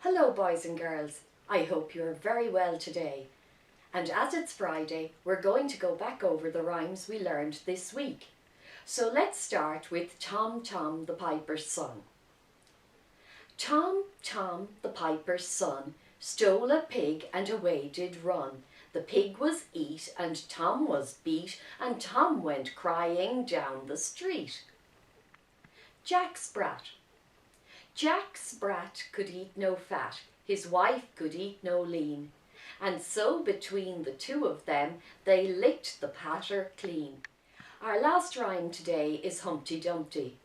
Hello boys and girls, I hope you're very well today. And as it's Friday, we're going to go back over the rhymes we learned this week. So let's start with Tom Tom the Piper's son. Tom Tom the Piper's son stole a pig and away did run. The pig was eat and Tom was beat and Tom went crying down the street. Jack Sprat. Jack Sprat could eat no fat, his wife could eat no lean, and so between the two of them they licked the patter clean. Our last rhyme today is Humpty Dumpty.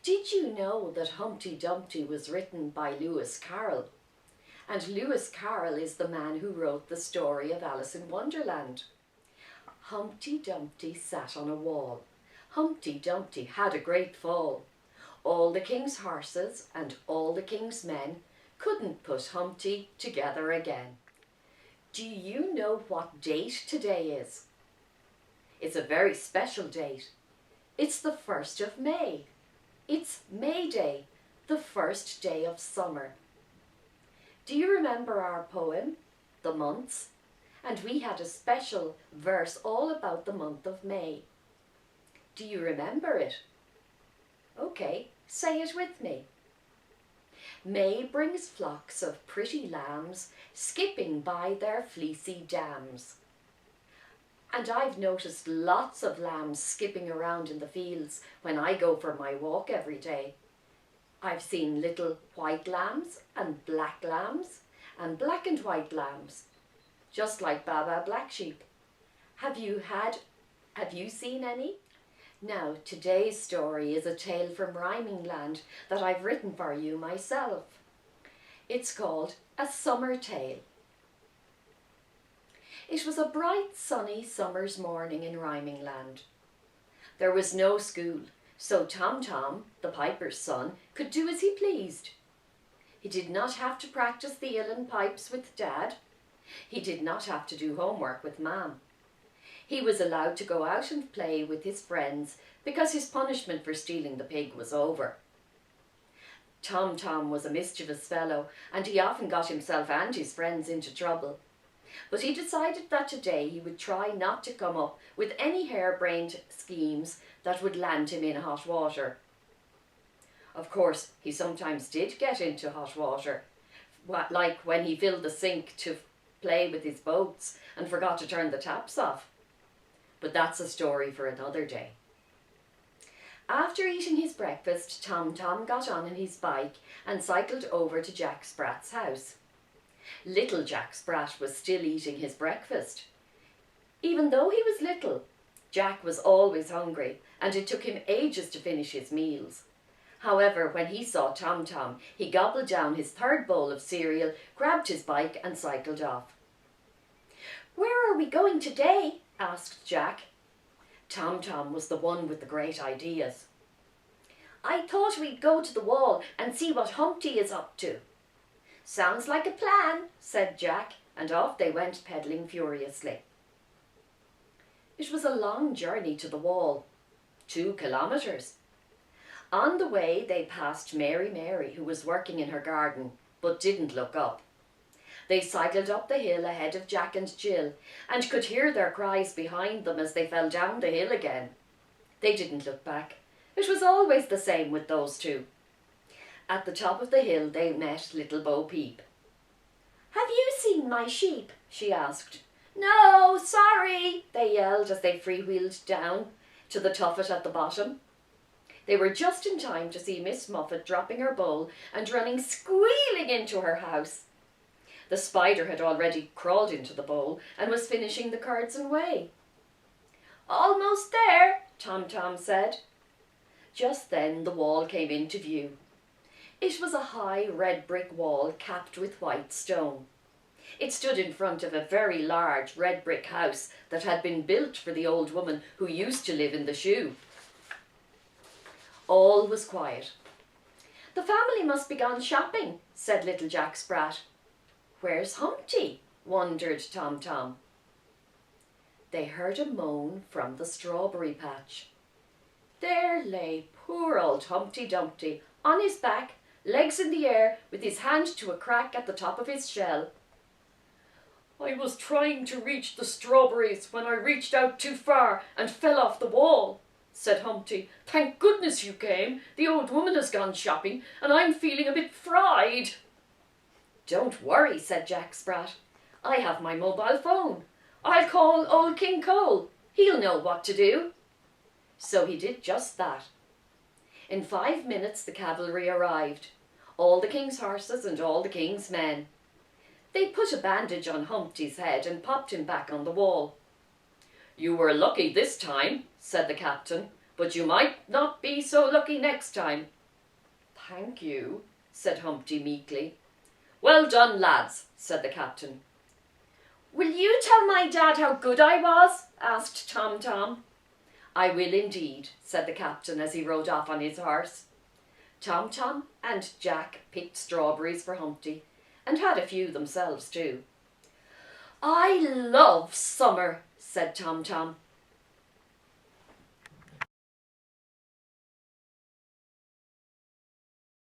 Did you know that Humpty Dumpty was written by Lewis Carroll? And Lewis Carroll is the man who wrote the story of Alice in Wonderland. Humpty Dumpty sat on a wall. Humpty Dumpty had a great fall. All the king's horses and all the king's men couldn't put Humpty together again. Do you know what date today is? It's a very special date. It's the 1st of May. It's May Day, the first day of summer. Do you remember our poem, The Months? And we had a special verse all about the month of May. Do you remember it? Okay, say it with me. May brings flocks of pretty lambs, skipping by their fleecy dams. And I've noticed lots of lambs skipping around in the fields when I go for my walk every day. I've seen little white lambs and black and white lambs, just like Baba Black Sheep. Have you seen any? Now, today's story is a tale from Rhyming Land that I've written for you myself. It's called A Summer Tale. It was a bright, sunny summer's morning in Rhyming Land. There was no school, so Tom Tom, the piper's son, could do as he pleased. He did not have to practice the uilleann pipes with Dad. He did not have to do homework with Mam. He was allowed to go out and play with his friends because his punishment for stealing the pig was over. Tom Tom was a mischievous fellow and he often got himself and his friends into trouble. But he decided that today he would try not to come up with any harebrained schemes that would land him in hot water. Of course, he sometimes did get into hot water, like when he filled the sink to play with his boats and forgot to turn the taps off. But that's a story for another day. After eating his breakfast, Tom Tom got on his bike and cycled over to Jack Sprat's house. Little Jack Sprat was still eating his breakfast. Even though he was little, Jack was always hungry and it took him ages to finish his meals. However, when he saw Tom Tom, he gobbled down his 3rd bowl of cereal, grabbed his bike and cycled off. "Where are we going today?" asked Jack. Tom Tom was the one with the great ideas. "I thought we'd go to the wall and see what Humpty is up to." "Sounds like a plan," said Jack, and off they went pedalling furiously. It was a long journey to the wall, 2 kilometres. On the way they passed Mary, who was working in her garden, but didn't look up. They cycled up the hill ahead of Jack and Jill and could hear their cries behind them as they fell down the hill again. They didn't look back. It was always the same with those two. At the top of the hill they met Little Bo Peep. "Have you seen my sheep?" she asked. "No, sorry," they yelled as they freewheeled down to the tuffet at the bottom. They were just in time to see Miss Muffet dropping her bowl and running squealing into her house. The spider had already crawled into the bowl and was finishing the curds and whey. "Almost there," Tom Tom said. Just then the wall came into view. It was a high red brick wall capped with white stone. It stood in front of a very large red brick house that had been built for the old woman who used to live in the shoe. All was quiet. "The family must be gone shopping," said little Jack Sprat. "Where's Humpty?" wondered Tom Tom. They heard a moan from the strawberry patch. There lay poor old Humpty Dumpty on his back, legs in the air, with his hand to a crack at the top of his shell. "I was trying to reach the strawberries when I reached out too far and fell off the wall," said Humpty. "Thank goodness you came. The old woman has gone shopping and I'm feeling a bit fried." "Don't worry," said Jack Sprat. "I have my mobile phone. I'll call old King Cole. He'll know what to do." So he did just that. In 5 minutes the cavalry arrived, all the king's horses and all the king's men. They put a bandage on Humpty's head and popped him back on the wall. "You were lucky this time," said the captain, "but you might not be so lucky next time." "Thank you," said Humpty meekly. "Well done, lads," said the captain. "Will you tell my dad how good I was?" asked Tom Tom. "I will indeed," said the captain as he rode off on his horse. Tom Tom and Jack picked strawberries for Humpty, and had a few themselves too. "I love summer," said Tom Tom.